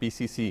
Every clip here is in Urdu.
PCC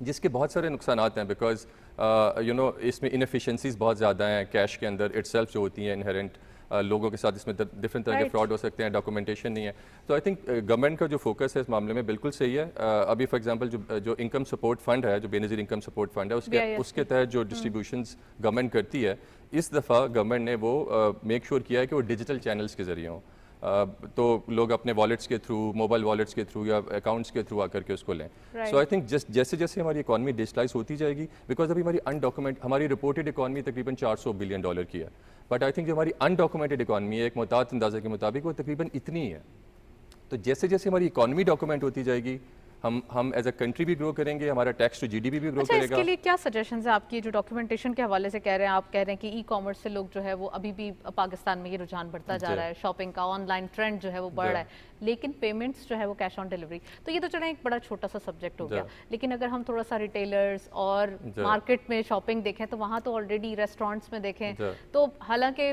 جس کے بہت سارے نقصانات ہیں بیکاز اس میں انفیشنسیز بہت زیادہ ہیں کیش کے اندر اٹ سیلف جو ہوتی ہیں انہرنٹ لوگوں کے ساتھ اس میں ڈفرینٹ طرح کے فراڈ ہو سکتے ہیں ڈاکومنٹیشن نہیں ہے. تو آئی تھنک گورنمنٹ کا جو فوکس ہے اس معاملے میں بالکل صحیح ہے. ابھی فار ایگزامپل جو انکم سپورٹ فنڈ ہے جو بے نظیر انکم سپورٹ فنڈ ہے اس کے تحت جو ڈسٹریبیوشنز گورنمنٹ کرتی ہے اس دفعہ گورنمنٹ نے وہ میک شیور کیا ہے کہ وہ ڈیجیٹل چینلز کے ذریعے ہوں. تو لوگ اپنے والیٹس کے تھرو موبائل والیٹس کے تھرو یا اکاؤنٹس کے تھرو آ کر کے اس کو لیں. سو آئی تھنک جیسے جیسے ہماری اکانومی ڈیجیٹلائز ہوتی جائے گی بیکاز ابھی ہماری ہماری رپورٹڈ اکانومی تقریباً $400 بلین کی ہے بٹ آئی تھنک جو ہماری انڈاکومنٹڈ اکانومی ہے ایک محتاط اندازے کے مطابق وہ تقریباً اتنی ہی ہے. تو جیسے جیسے ہماری اکانومی ڈاکومنٹ ہوتی جائے گی ہم ایز اے کنٹری بھی گرو کریں گے ہمارا tax to G D P بھی گرو کرے گا. اس کے لیے کیا سجیشنز ہیں آپ کی جو ڈاکیومنٹیشن کے حوالے سے کہہ رہے ہیں آپ کہہ رہے ہیں کہ ای کامرس سے لوگ جو ہے وہ ابھی بھی پاکستان میں یہ رجحان بڑھتا جا رہا ہے شاپنگ کا آن لائن ٹرینڈ جو ہے وہ بڑھ رہا ہے لیکن پیمنٹس جو ہے وہ کیش آن ڈیلیوری. تو یہ تو چلیں ایک بڑا چھوٹا سا سبجیکٹ ہو گیا لیکن اگر ہم تھوڑا سا ریٹیلرز اور مارکیٹ میں شاپنگ دیکھیں تو وہاں تو آلریڈی ریسٹورینٹس میں دیکھیں تو حالانکہ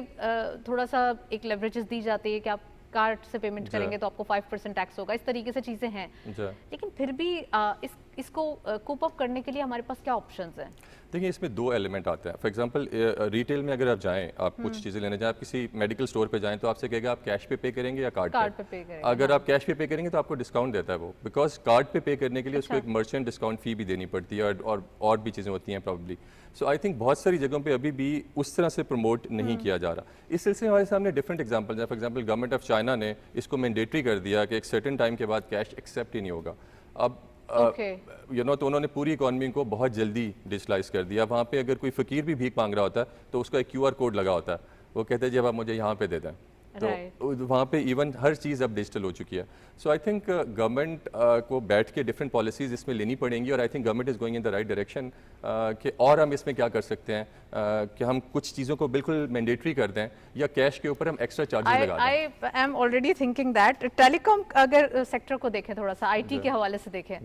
تھوڑا سا ایک لیوریجز دی جاتی ہے کہ آپ کارڈ سے پیمنٹ کریں گے تو آپ کو 5% ٹیکس ہوگا اس طریقے سے چیزیں ہیں لیکن پھر بھی اس کو کوپ اپ کرنے کے لیے ہمارے پاس کیا آپشنز ہیں؟ دیکھیں اس میں دو ایلیمنٹ آتے ہیں. فار ایگزامپل ریٹیل میں اگر آپ جائیں آپ کچھ چیزیں لینے جائیں آپ کسی میڈیکل اسٹور پہ جائیں تو آپ سے کہے گا آپ کیش پہ کریں گے یا کارڈ پہ پے کریں گے. اگر آپ کیش پہ کریں گے تو آپ کو ڈسکاؤنٹ دیتا ہے وہ بیکاز کارڈ پہ کرنے کے لیے اس کو ایک مرچنٹ ڈسکاؤنٹ فی بھی دینی پڑتی ہے اور بھی چیزیں ہوتی ہیں پرابلی. سو آئی تھنک بہت ساری جگہوں پہ ابھی بھی اس طرح سے پروموٹ نہیں کیا جا رہا. اس سلسلے میں ہمارے سامنے ڈفرینٹ ایگزامپل ہیں. For example government of China نے اس کو مینڈیٹری کر دیا کہ ایک سرٹن ٹائم کے بعد کیش ایکسیپٹ ہی نہیں ہوگا. اب تو انہوں نے پوری اکانومی کو بہت جلدی ڈیجیٹلائز کر دیا. وہاں پہ اگر کوئی فقیر بھی بھیک مانگ رہا ہوتا ہے تو اس کا ایک QR کوڈ لگا ہوتا ہے وہ کہتے ہیں جب آپ مجھے یہاں پہ دے دیں تو وہاں پہ ایون ہر چیز اب ڈیجیٹل ہو چکی ہے. سو آئی تھنک گورنمنٹ کو بیٹھ کے ڈفرینٹ پالیسیز اس میں لینی پڑیں گی اور I think government is going in the right direction کہ اور ہم اس میں کیا کر سکتے ہیں کہ ہم کچھ چیزوں کو بالکل مینڈیٹری کر دیں یا کیش کے اوپر ہم ایکسٹرا چارجز لگا دیں. I am already thinking that telecom اگر سیکٹر کو دیکھیں تھوڑا سا IT کے حوالے سے دیکھیں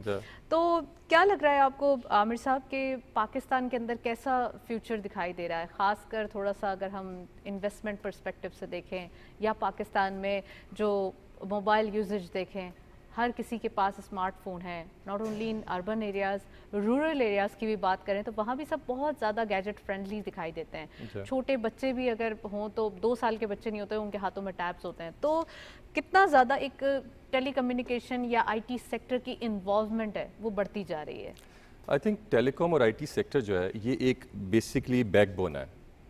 تو کیا لگ رہا ہے آپ کو عامر صاحب کہ پاکستان کے اندر کیسا فیوچر دکھائی دے رہا ہے خاص کر تھوڑا سا اگر ہم انویسٹمنٹ پرسپیکٹو سے دیکھیں یا پاکستان میں جو موبائل یوزیج دیکھیں ہر کسی کے پاس اسمارٹ فون ہے not only in urban areas rural areas کی بھی بات کریں تو وہاں بھی سب بہت زیادہ گیجٹ فرینڈلی دکھائی دیتے ہیں. چھوٹے بچے بھی اگر ہوں تو 2 سال کے بچے نہیں ہوتے ان کے ہاتھوں میں ٹیبس ہوتے ہیں. تو کتنا زیادہ ایک ٹیلی کمیونیکیشن یا IT سیکٹر کی انوالومنٹ ہے وہ بڑھتی جا رہی ہے؟ آئی تھنک ٹیلی کام اور IT سیکٹر جو ہے یہ ایک بیسکلی بیک بون ہے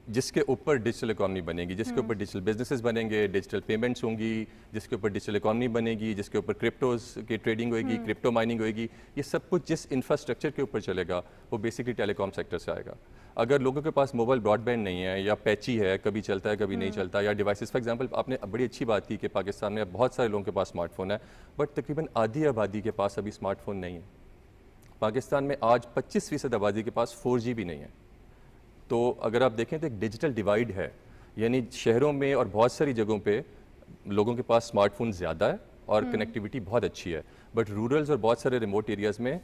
جس کے اوپر ڈیجیٹل اکانومی بنے گی جس کے اوپر ڈیجیٹل بزنسز بنیں گے ڈیجیٹل پیمنٹس ہوں گی جس کے اوپر ڈیجیٹل اکانومی بنے گی جس کے اوپر کرپٹوز کی ٹریڈنگ ہوئے گی کرپٹو مائننگ ہوئے گی. یہ سب کچھ جس انفراسٹرکچر کے اوپر چلے گا وہ بیسکلی ٹیلی کام سیکٹر سے آئے گا. اگر لوگوں کے پاس موبائل براڈ بینڈ نہیں ہے یا پیچی ہے کبھی چلتا ہے کبھی نہیں چلتا یا ڈیوائسز فار ایگزامپل آپ نے بڑی اچھی بات کی کہ پاکستان میں بہت سارے لوگوں کے پاس اسمارٹ فون ہے بٹ تقریباً آدھی آبادی کے پاس ابھی اسمارٹ فون نہیں ہے. پاکستان میں آج 25% آبادی کے پاس 4G بھی نہیں ہے. تو اگر آپ دیکھیں تو ایک ڈیجیٹل ڈیوائڈ ہے یعنی شہروں میں اور بہت ساری جگہوں پہ لوگوں کے پاس اسمارٹ فون زیادہ ہے اور کنیکٹیوٹی بہت اچھی ہے بٹ رورلز اور بہت سارے ریموٹ ایریاز میں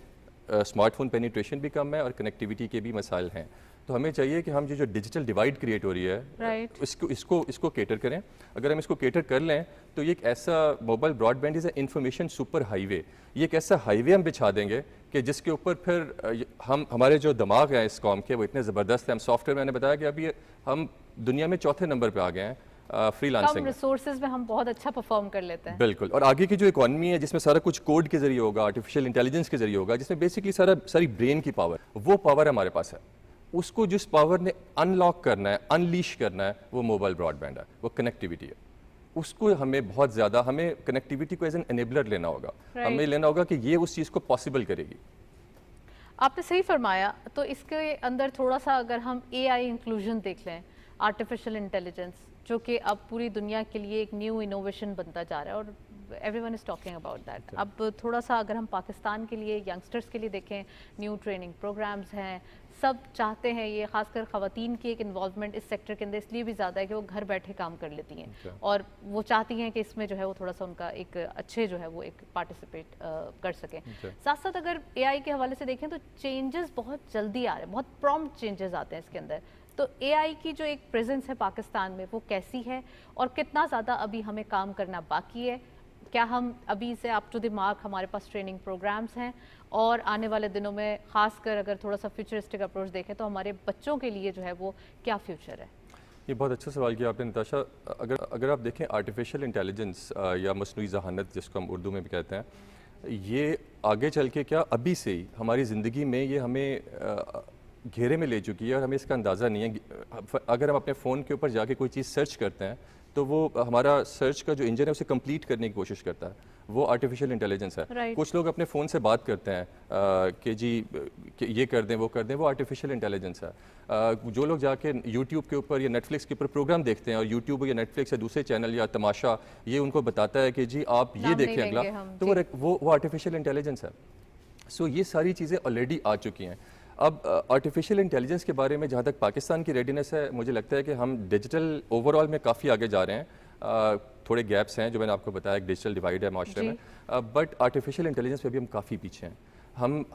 اسمارٹ فون پینیٹریشن بھی کم ہے اور کنیکٹیوٹی کے بھی مسائل ہیں. تو ہمیں چاہیے کہ ہم جو ڈیجیٹل ڈیوائڈ کریٹ ہو رہی ہے اس کو کیٹر کریں. اگر ہم اس کو کیٹر کر لیں تو یہ ایک ایسا mobile Broad band is a information super high وے. یہ ایک ایسا ہائی وے ہم بچھا دیں گے کہ جس کے اوپر پھر ہمارے جو دماغ ہیں اس قوم کے وہ اتنے زبردست ہیں. ہم سافٹ ویئر میں نے بتایا کہ ابھی ہم دنیا میں 4تھے نمبر پہ آ گئے ہیں فری لانسنگ. کم ریسورسز میں ہم بہت اچھا پرفارم کر لیتے ہیں. بالکل. اور آگے کی جو اکانومی ہے جس میں سارا کچھ کوڈ کے ذریعے ہوگا آرٹیفیشیل انٹیلیجنس کے ذریعے ہوگا جس میں بیسکلی ساری برین کی پاور وہ پاور ہمارے پاس ہے. اس کو جس پاور نے ان لاک کرنا ہے انلیش کرنا ہے وہ موبائل براڈ بینڈ ہے وہ کنیکٹیوٹی ہے. اس کو ہمیں بہت زیادہ ہمیں کنیکٹیوٹی کو ایز این انیبلر لینا ہوگا. ہمیں لینا ہوگا کہ یہ اس چیز کو پاسبل کرے گی. آپ نے صحیح فرمایا. تو اس کے اندر تھوڑا سا اگر ہم AI انکلوژن دیکھ لیں آرٹیفیشیل انٹیلیجنس جو کہ اب پوری دنیا کے لیے ایک نیو انوویشن بنتا جا رہا ہے اور every one is talking about that. اب تھوڑا سا اگر ہم پاکستان کے لیے ینگسٹرس کے لیے دیکھیں نیو ٹریننگ پروگرامز ہیں سب چاہتے ہیں یہ خاص کر خواتین کی ایک انوالومنٹ اس سیکٹر کے اندر اس لیے بھی زیادہ ہے کہ وہ گھر بیٹھے کام کر لیتی ہیں اور وہ چاہتی ہیں کہ اس میں جو ہے وہ تھوڑا سا ان کا ایک اچھے جو ہے وہ ایک پارٹیسپیٹ کر سکیں. ساتھ ساتھ اگر AI کے حوالے سے دیکھیں تو چینجز بہت جلدی آ رہے ہیں بہت پرومپٹ چینجز آتے ہیں اس کے اندر. تو AI کی جو ایک پریزنس ہے پاکستان میں وہ کیسی ہے اور کتنا زیادہ ابھی ہمیں کام کرنا باقی ہے کیا ہم ابھی سے اپ ٹو دی مارک ہمارے پاس ٹریننگ پروگرامز ہیں اور آنے والے دنوں میں خاص کر اگر تھوڑا سا فیوچرسٹک اپروچ دیکھیں تو ہمارے بچوں کے لیے جو ہے وہ کیا فیوچر ہے؟ یہ بہت اچھا سوال کیا آپ نے نتاشا. اگر آپ دیکھیں آرٹیفیشیل انٹیلیجنس یا مصنوعی ذہانت جس کو ہم اردو میں بھی کہتے ہیں, یہ آگے چل کے کیا ابھی سے ہی ہماری زندگی میں یہ ہمیں گھیرے میں لے چکی ہے اور ہمیں اس کا اندازہ نہیں ہے. اگر ہم اپنے فون کے اوپر جا کے کوئی چیز سرچ کرتے ہیں تو وہ ہمارا سرچ کا جو انجن ہے اسے کمپلیٹ کرنے کی کوشش کرتا ہے, وہ آرٹیفیشیل انٹیلیجنس ہے. کچھ لوگ اپنے فون سے بات کرتے ہیں کہ جی کہ یہ کر دیں وہ کر دیں, وہ آرٹیفیشیل انٹیلیجنس ہے. جو لوگ جا کے یوٹیوب کے اوپر یا نیٹ فلکس کے اوپر پروگرام دیکھتے ہیں اور یوٹیوب یا نیٹ فلکس یا دوسرے چینل یا تماشا یہ ان کو بتاتا ہے کہ جی آپ یہ دیکھیں اگلا, تو وہ آرٹیفیشیل انٹیلیجنس ہے. سو یہ ساری چیزیں آلریڈی آ چکی ہیں. اب آرٹیفیشیل انٹیلیجنس کے بارے میں جہاں تک پاکستان کی ریڈینس ہے, مجھے لگتا ہے کہ ہم ڈیجیٹل اوور آل میں کافی آگے جا رہے ہیں. تھوڑے گیپس ہیں جو میں نے آپ کو بتایا, ایک ڈیجیٹل ڈیوائڈ ہے معاشرے میں, بٹ آرٹیفیشیل انٹیلیجنس پہ بھی ہم کافی پیچھے ہیں.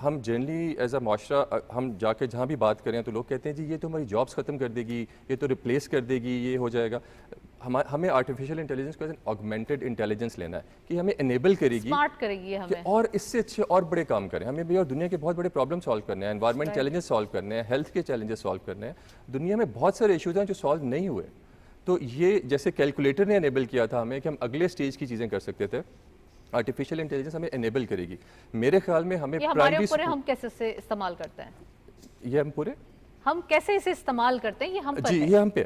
ہم جنرلی ایز اے معاشرہ ہم جا کے جہاں بھی بات کریں تو لوگ کہتے ہیں جی یہ تو ہماری جابس ختم کر دے گی, یہ تو ریپلیس کر دے گی, یہ ہو جائے گا. ہمیں آرٹیفیشیل انٹیلیجنس کو آگمنٹڈ انٹیلیجنس لینا ہے کہ ہمیں انیبل کرے گی, اسمارٹ کرے گی ہمیں, اور اس سے اچھے اور بڑے کام کریں. ہمیں بھی اور دنیا کے بہت بڑے پرابلم سالو کرنے ہیں, انوائرمنٹ چیلنجز سالو کرنے ہیں, ہیلتھ کے چیلنجز سالو کرنے ہیں. دنیا میں بہت سارے ایشوز ہیں جو سالو نہیں ہوئے. تو یہ جیسے کیلکولیٹر نے انیبل کیا تھا ہمیں کہ ہم اگلے سٹیج کی چیزیں کر سکتے تھے, آرٹیفیشیل انٹیلیجنس ہمیں انیبل کرے گی. میرے خیال میں ہمیں پرائمری اسکول ہم کیسے سے استعمال کرتے ہیں, یہ ہم کیسے اسے استعمال کرتے ہیں, یہ ہم پر جی یہ ہم پہ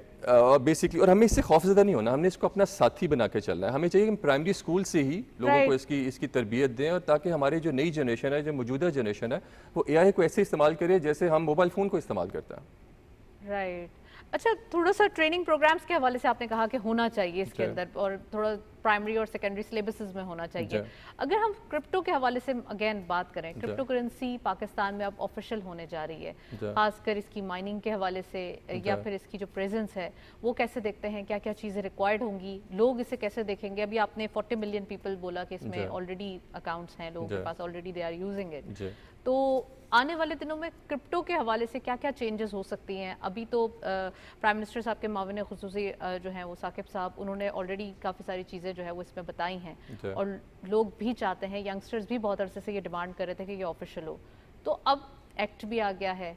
بیسکلی, اور ہمیں اس سے خوف زدہ نہیں ہونا, ہم نے اس کو اپنا ساتھی بنا کے چلنا ہے. ہمیں چاہیے کہ پرائمری اسکول سے ہی لوگوں کو اس کی تربیت دیں, اور تاکہ ہماری جو نئی جنریشن ہے, جو موجودہ جنریشن ہے, وہ اے آئی کو ایسے استعمال کرے جیسے ہم موبائل فون کو استعمال کرتے ہیں. رائٹ. اچھا, تھوڑا سا ٹریننگ پروگرامز کے حوالے سے آپ نے کہا کہ ہونا چاہیے اس کے اندر, اور تھوڑا پرائمری اور سیکنڈری سلیبسز میں ہونا چاہیے. اگر ہم کرپٹو کے حوالے سے اگین بات کریں, کرپٹو کرنسی پاکستان میں اب آفیشیل ہونے جا رہی ہے, خاص کر اس کی مائننگ کے حوالے سے, یا پھر اس کی جو پریزنس ہے وہ کیسے دیکھتے ہیں, کیا کیا چیزیں ریکوائرڈ ہوں گی, لوگ اسے کیسے دیکھیں گے؟ ابھی آپ نے 40 ملین پیپل بولا کہ اس میں آلریڈی اکاؤنٹس ہیں لوگوں کے پاس, already they are using it. تو آنے والے دنوں میں کرپٹو کے حوالے سے کیا کیا چینجز ہو سکتی ہیں؟ ابھی تو پرائم منسٹر صاحب کے معاون خصوصی جو ہیں وہ ثاقب صاحب, انہوں نے آلریڈی کافی ساری چیزیں جو ہے وہ اس میں بتائی ہیں, اور لوگ بھی چاہتے ہیں, ینگسٹرز بھی بہت عرصے سے یہ ڈیمانڈ کر رہے تھے کہ یہ آفیشیل ہو. تو اب ایکٹ بھی آ گیا ہے,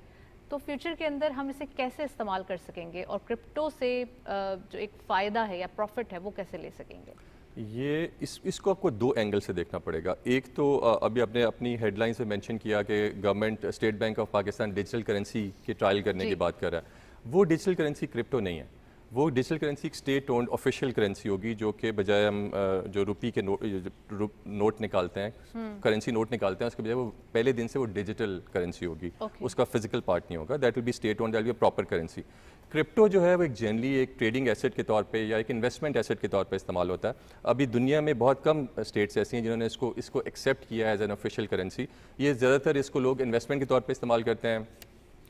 تو فیوچر کے اندر ہم اسے کیسے استعمال کر سکیں گے, اور کرپٹو سے جو ایک فائدہ ہے یا پروفٹ ہے وہ کیسے لے سکیں گے؟ یہ اس کو آپ کو دو اینگل سے دیکھنا پڑے گا. ایک تو ابھی آپ نے اپنی ہیڈ لائن سے مینشن کیا کہ government state bank of Pakistan digital currency کی ٹرائل کرنے کی بات کر رہا ہے. وہ ڈیجیٹل کرنسی کرپٹو نہیں ہے, وہ ڈیجیٹل کرنسی ایک اسٹیٹ اونڈ آفیشیل کرنسی ہوگی, جو کہ بجائے ہم جو روپی کے نوٹ نکالتے ہیں, کرنسی نوٹ نکالتے ہیں, اس کے بجائے وہ پہلے دن سے وہ ڈیجیٹل کرنسی ہوگی, اس کا فزیکل پارٹ نہیں ہوگا. That will be state owned, that will be proper currency. Crypto جو ہے وہ ایک جنرلی ایک ٹریڈنگ ایسٹ کے طور پہ یا ایک انویسٹمنٹ ایسٹ کے طور پہ استعمال ہوتا ہے. ابھی دنیا میں بہت کم اسٹیٹس ایسی ہیں جنہوں نے اس کو ایکسیپٹ کیا ہے ایز این آفیشیل کرنسی. یہ زیادہ تر اس کو لوگ انویسٹمنٹ کے طور پہ استعمال کرتے ہیں,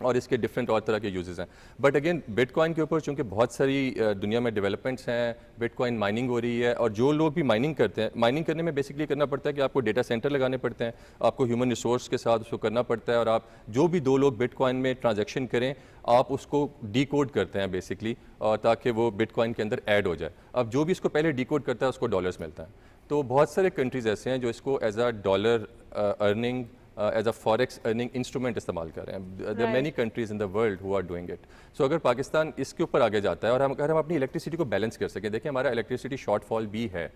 اور اس کے ڈفرینٹ اور طرح کے یوزز ہیں. بٹ اگین بٹ کوائن کے اوپر چونکہ بہت ساری دنیا میں ڈیولپمنٹس ہیں, بٹ کوائن مائننگ ہو رہی ہے, اور جو لوگ بھی مائننگ کرتے ہیں, مائننگ کرنے میں بیسکلی کرنا پڑتا ہے کہ آپ کو ڈیٹا سینٹر لگانے پڑتے ہیں, آپ کو ہیومن ریسورس کے ساتھ اس کو کرنا پڑتا ہے, اور آپ جو بھی دو لوگ بٹ کوائن میں ٹرانزیکشن کریں آپ اس کو ڈی کوڈ کرتے ہیں بیسکلی, تاکہ وہ بٹ کوائن کے اندر ایڈ ہو جائے. اب جو بھی اس کو پہلے ڈی کوڈ کرتا ہے اس کو ڈالرز ملتا ہے. تو بہت سارے کنٹریز ایسے ہیں جو اس کو as a dollar earning, as a forex earning instrument استعمال کر رہے ہیں. There many countries in the world who are doing it. So اگر پاکستان اس کے اوپر آگے جاتا ہے, اور اگر ہم اپنی الیکٹریسٹی کو بیلنس کر سکیں, دیکھیں ہمارا الیکٹریسٹی شارٹ فال بھی ہے,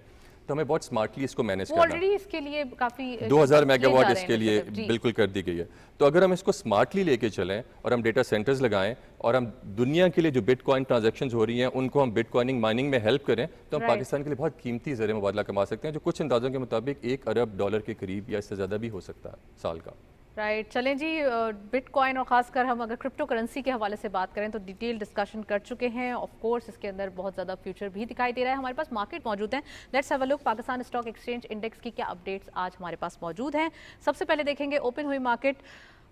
تو ہمیں بہت سمارٹلی اس کو مینیج کرنا ہے. آلریڈی اس کے لیے کافی 2000 میگا واٹ اس کے لیے بالکل کر دی گئی ہے. تو اگر ہم اس کو سمارٹلی لے کے چلیں اور ہم ڈیٹا سینٹرز لگائیں, اور ہم دنیا کے لیے جو بٹ کوائن ٹرانزیکشنز ہو رہی ہیں ان کو ہم بٹ کوائننگ مائننگ میں ہیلپ کریں, تو ہم پاکستان کے لیے بہت قیمتی زر مبادلہ کما سکتے ہیں, جو کچھ اندازوں کے مطابق $1 ارب کے قریب یا اس سے زیادہ بھی ہو سکتا ہے سال کا. رائٹ. چلیں جی, بٹ کوائن اور خاص کر ہم اگر کرپٹو کرنسی کے حوالے سے بات کریں تو ڈیٹیل ڈسکشن کر چکے ہیں. آف کورس اس کے اندر بہت زیادہ فیوچر بھی دکھائی دے رہا ہے. ہمارے پاس مارکیٹ موجود ہیں, let's have a look. Pakistan stock exchange index کی کیا اپڈیٹس آج ہمارے پاس موجود ہیں. سب سے پہلے دیکھیں گے اوپن ہوئی مارکیٹ.